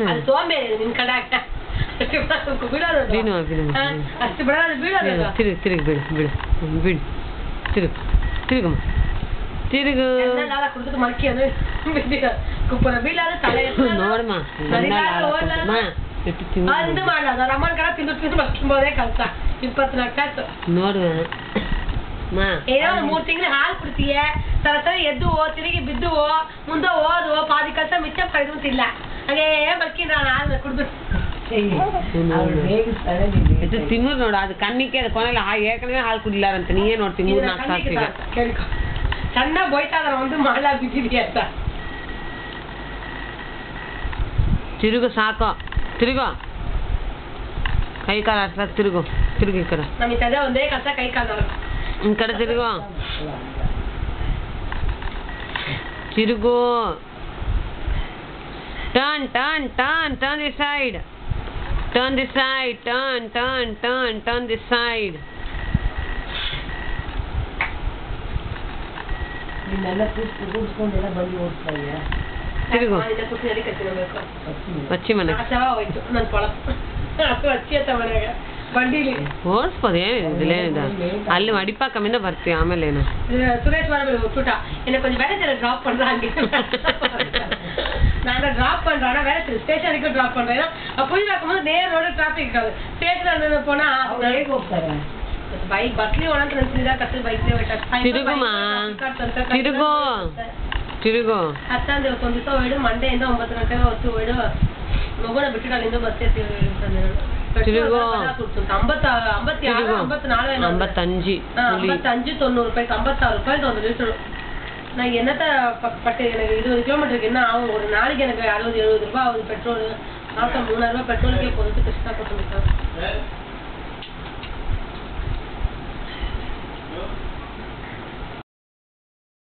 ಅದು ಸೋಂಬೇರಿ ನಿನ್ ಕಡಾಕ ಬಿಡೋದು ಅಷ್ಟು ಬಿಡೋದು ಬಿಡೋದು ತಿರುಗಿ ಬಿಡು ಬಿಡು ಬಿಡು ತಿರುಗು ತಿರುಗಮ್ಮ ತಿರುಗು ಕುಡಿದು ಮರ್ಕಿ ಅದು ಕುಪ್ಪರ ಬೀಳೋದು ತಲೆ ನೋಡಮ್ಮ ಅಂದು ಮಾಡೋದು ರಮ್ಮನ್ ಕಡೆ ತಿಂದು ತಿಂದು ಮರ್ಕೊಂಬೋದೇ ಕಲ್ಸ 24 ನೋಡುವ ಏನೋ ಒಂದು 3 ತಿಂಗಳು ಹಾಲು ಕುಡ್ತೀಯ ಸರಸರಿ ಎದ್ದು ತಿರುಗಿ ಬಿದ್ದು ಮುಂದೆ ಓದು ಪಾದಿ ಕಲ್ಸ ಮಿಚ್ಚ ಪಡೆದಂತಿಲ್ಲ ಹಾಗೇ ಬರ್ಕಿನ ಹಾಲು ಕುಡ್ದು ತಿನ್ನೋದು ನೋಡು ಅದು ಕಣ್ಣಿಗೆ ಕೊನೆಲ್ಲ ಏಕನೇ ಹಾಲು ಕುಡಿಲಾರಂತ ನೀಯೇ ನೋಡ್ತೀನಿ 3-4 ತಾಸಿಗೆ ಕೇಳ್ಕೊ ಚೆನ್ನಾಗಿ ಬೋಯ್ತಾ ಇದಾರ ಒಂದು ಮಾಡ ಬಿದ್ದಿದ್ಯಾ ಅಂತ ತಿರುಗು ಸಾಕು ತಿರುಗು ಕೈ ಕಾಲು ಅರ್ಥ ತಿರುಗು ತಿರುಗು ಈ ಕಡೆ ನಮಗೆ ಒಂದೇ ಕಸ ಕೈ ಕಾಲು ಈ ಕಡೆ ತಿರುಗು ತಿರುಗು turn turn turn turn the side turn the side turn turn turn turn the side ತಿರುಗು వచ్చి మన ಓಡಿಸ್ಬೋದು ಏನಿಲ್ಲ ಅಲ್ಲಿ ಮಡಿಪಾಕಮಿಂದ ಬರ್ತೀವಿ ಆಮೇಲೆ ಏನು சுரேஷ் வர விட்டுட்டா எனக்கு கொஞ்சம் வேலை தெரியல டிராப் பண்றாங்க நான் டிராப் பண்றேன் வேலை தெரியல ஸ்டேஷனுக்கு டிராப் பண்றேன் போய் பார்க்கும்போது நேர் ரோடு டிராஃபிக் இருக்காது ஸ்டேஷன்ல போனா ಬೈಕ್ ಬಸ್ಲಿ ಒಳಂತ ನಿಂತಿದ್ದ ಕತ್ತಲ್ ಬೈಕ್ಲಿ ತಿರುಗುಮಾ ತಿರುಗು ತಿರುಗು ಹತ್ತಂದು ಒಂದು ದಿವಸ ಹೋಯ್ಡು ಮಂಡೆಯಿಂದ 9 ಗಂಟೆಗೆ ಹೊತ್ತು ಹೋಯ್ಡು ಮಗುನ ಬಿಟ್ಟು ಅಲ್ಲಿಂದ ಬಸ್ ತಿರುಗು 55 ರೂಪಾಯಿ 56 ರೂಪಾಯಿ ಒಂದು ಲೀಟರ್ நான் என்னத்த பட்டு எனக்கு 20 கிலோமீட்டருக்கு என்ன ஆகும் ஒரு நாளைக்கு எனக்கு 60-70 ரூபாய் ஆகுது பெட்ரோல் மாசம் 3000 ரூபாய் பெட்ரோலுக்கே போகிறதுக்கு கஷ்டப்பட்டு